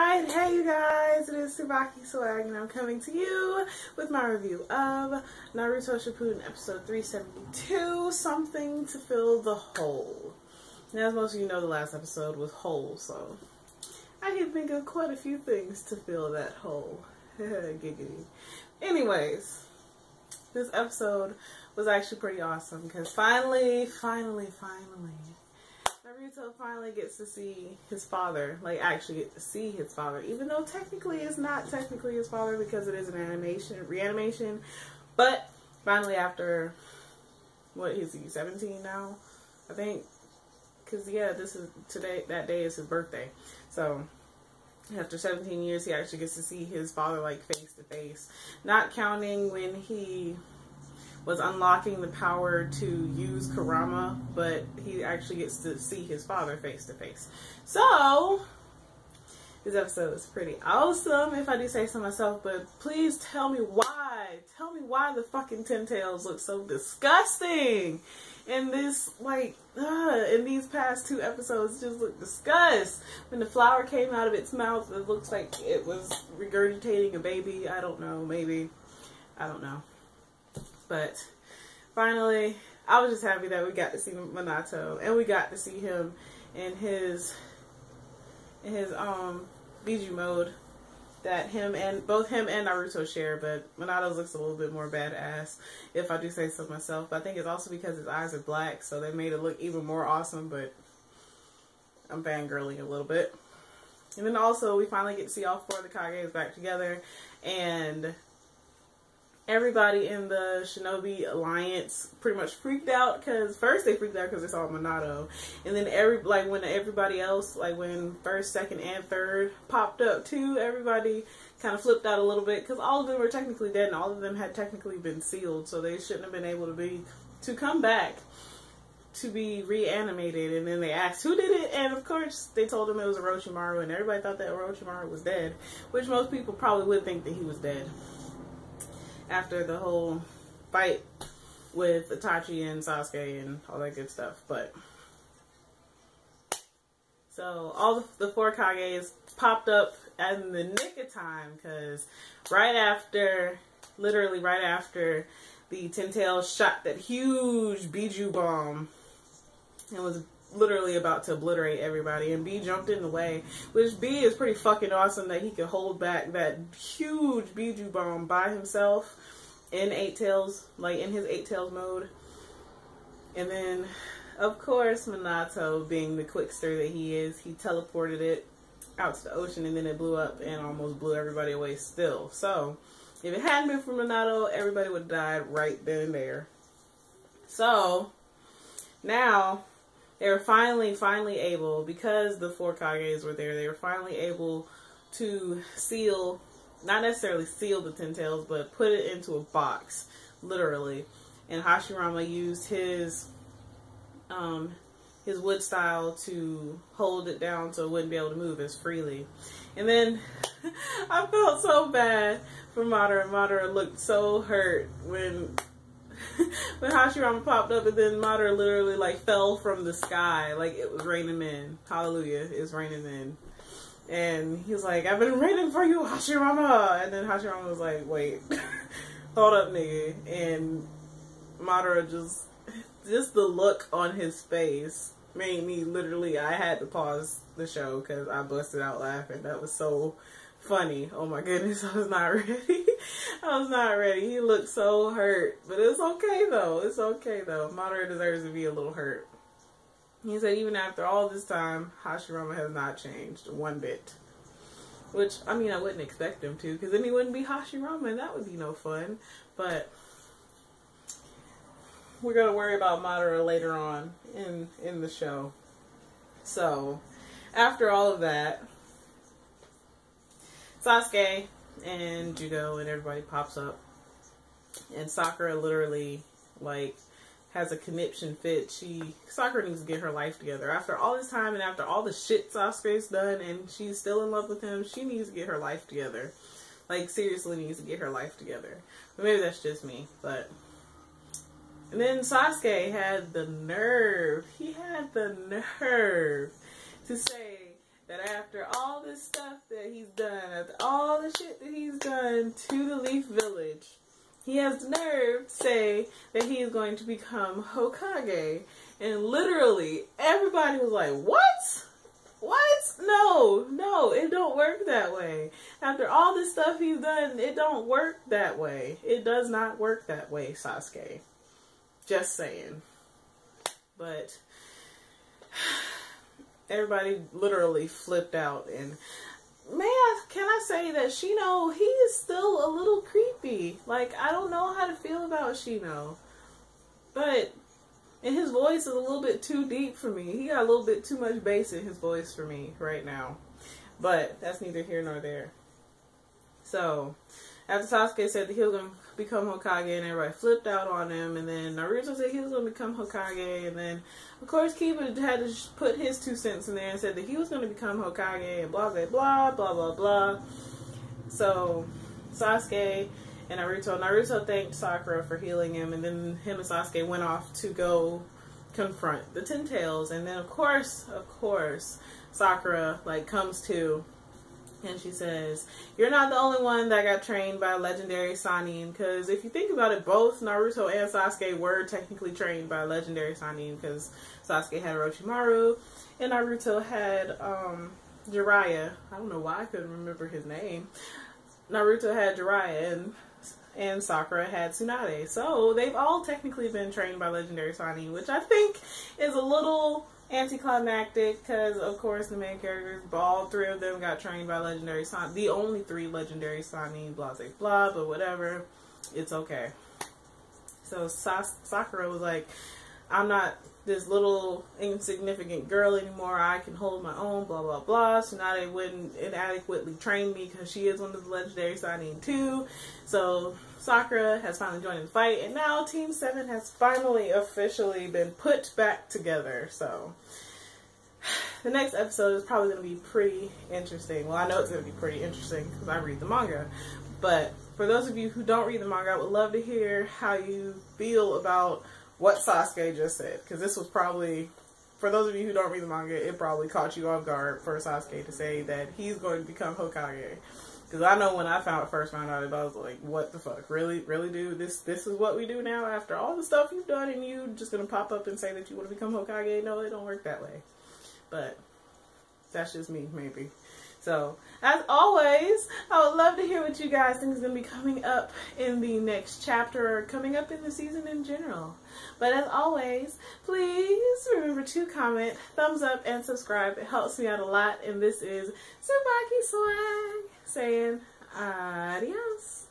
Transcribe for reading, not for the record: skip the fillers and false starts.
Alright, hey you guys, it is TsubakiSwagg and I'm coming to you with my review of Naruto Shippuden episode 372, Something to Fill the Hole. Now, as most of you know, the last episode was whole, so I can think of quite a few things to fill that hole. Giggity. Anyways, this episode was actually pretty awesome because finally, Naruto finally gets to see his father, like actually get to see his father, even though technically it's not technically his father because it is an reanimation, but finally after, what is he, 17 now, I think, because yeah, that day is his birthday, so after 17 years he actually gets to see his father like face to face, not counting when he was unlocking the power to use Kurama, but he actually gets to see his father face to face. So this episode is pretty awesome, if I do say so myself, but please tell me why. Tell me why the fucking Ten Tails look so disgusting. And this, like, in these past two episodes just look disgust. When the flower came out of its mouth, it looks like it was regurgitating a baby. I don't know, maybe. I don't know. But finally, I was just happy that we got to see Minato, and we got to see him in his Biju mode that both him and Naruto share, but Minato's looks a little bit more badass, if I do say so myself. But I think it's also because his eyes are black, so they made it look even more awesome, but I'm fangirling a little bit. And then also, we finally get to see all four of the Kages back together, and everybody in the Shinobi Alliance pretty much freaked out, because first they freaked out because they saw Minato, and then when everybody else, like when first, second, and third popped up too, everybody kind of flipped out a little bit, because all of them were technically dead and all of them had technically been sealed, so they shouldn't have been able to come back to be reanimated. And then they asked who did it, and of course they told them it was Orochimaru, and everybody thought that Orochimaru was dead, which most people probably would think that he was dead after the whole fight with Itachi and Sasuke and all that good stuff. But so all the four Kages popped up in the nick of time, because literally right after the Ten Tails shot that huge Biju bomb and was literally about to obliterate everybody, and B jumped in the way, which B is pretty fucking awesome that he could hold back that huge Biju bomb by himself in Eight Tails, like in his Eight Tails mode. And then of course Minato, being the quickster that he is, he teleported it out to the ocean, and then it blew up and almost blew everybody away still. So if it hadn't been for Minato, everybody would have died right then and there. So now they were finally able, because the four Kages were there, they were finally able to seal, not necessarily seal the Ten Tails, but put it into a box, literally. And Hashirama used his wood style to hold it down so it wouldn't be able to move as freely. And then I felt so bad for Madara. Madara looked so hurt when Hashirama popped up, and then Madara literally like fell from the sky like it was raining men. Hallelujah, it's raining men. And he was like, I've been waiting for you, Hashirama. And then Hashirama was like, wait, hold up, nigga. And Madara just the look on his face made me literally, I had to pause the show because I busted out laughing. That was so funny. Oh my goodness, I was not ready. I was not ready. He looked so hurt. But it's okay though. It's okay though. Madara deserves to be a little hurt. He said even after all this time, Hashirama has not changed one bit. Which, I mean, I wouldn't expect him to, because then he wouldn't be Hashirama, and that would be no fun. But we're going to worry about Madara later on in the show. So, after all of that, Sasuke and Judo and everybody pops up. And Sakura literally, like, has a conniption fit. Sakura needs to get her life together. After all this time and after all the shit Sasuke's done and she's still in love with him, she needs to get her life together. Like, seriously needs to get her life together. But maybe that's just me, but... And then Sasuke had the nerve. He had the nerve to say that after all this stuff that he's done, after all the shit that he's done to the Leaf Village, he has the nerve to say that he is going to become Hokage. And literally, everybody was like, what? What? No, it don't work that way. After all this stuff he's done, it don't work that way. It does not work that way, Sasuke. Just saying. But everybody literally flipped out, and can I say that Shino, he is still a little creepy. Like, I don't know how to feel about Shino. But, and his voice is a little bit too deep for me. He got a little bit too much bass in his voice for me right now. But, that's neither here nor there. So, after Sasuke said that he was going to become Hokage, and everybody flipped out on him, and then Naruto said he was going to become Hokage, and then, of course, Kiba had to put his 2 cents in there and said that he was going to become Hokage, and blah, blah, blah, blah, blah, blah. So, Sasuke and Naruto thanked Sakura for healing him, and then him and Sasuke went off to go confront the Ten Tails, and then, of course, Sakura, like, comes to, and she says, you're not the only one that got trained by legendary Sannin, because if you think about it, both Naruto and Sasuke were technically trained by legendary Sannin, because Sasuke had Orochimaru, and Naruto had Jiraiya. I don't know why I couldn't remember his name. Naruto had Jiraiya, and Sakura had Tsunade. So they've all technically been trained by legendary Sannin, which I think is a little anticlimactic, because of course the main characters, all 3 of them got trained by legendary Sannin, the only 3 legendary Sannin, blah blah blah, but whatever, it's okay. So Sakura was like, I'm not this little insignificant girl anymore, I can hold my own, blah blah blah. Tsunade wouldn't inadequately train me because she is one of the legendary Sannin too. So Sakura has finally joined the fight, and now Team 7 has finally officially been put back together. So the next episode is probably going to be pretty interesting. Well, I know it's going to be pretty interesting because I read the manga. But for those of you who don't read the manga, I would love to hear how you feel about what Sasuke just said. Because this was probably, for those of you who don't read the manga, it probably caught you off guard for Sasuke to say that he's going to become Hokage. Because I know when I first found out about it, I was like, what the fuck? Really, dude? This is what we do now after all the stuff you've done, and you just going to pop up and say that you want to become Hokage? No, it don't work that way. But that's just me, maybe. So, as always, I would love to hear what you guys think is going to be coming up in the next chapter, or coming up in the season in general. But as always, please remember to comment, thumbs up, and subscribe. It helps me out a lot. And this is TsubakiSwagg saying adios.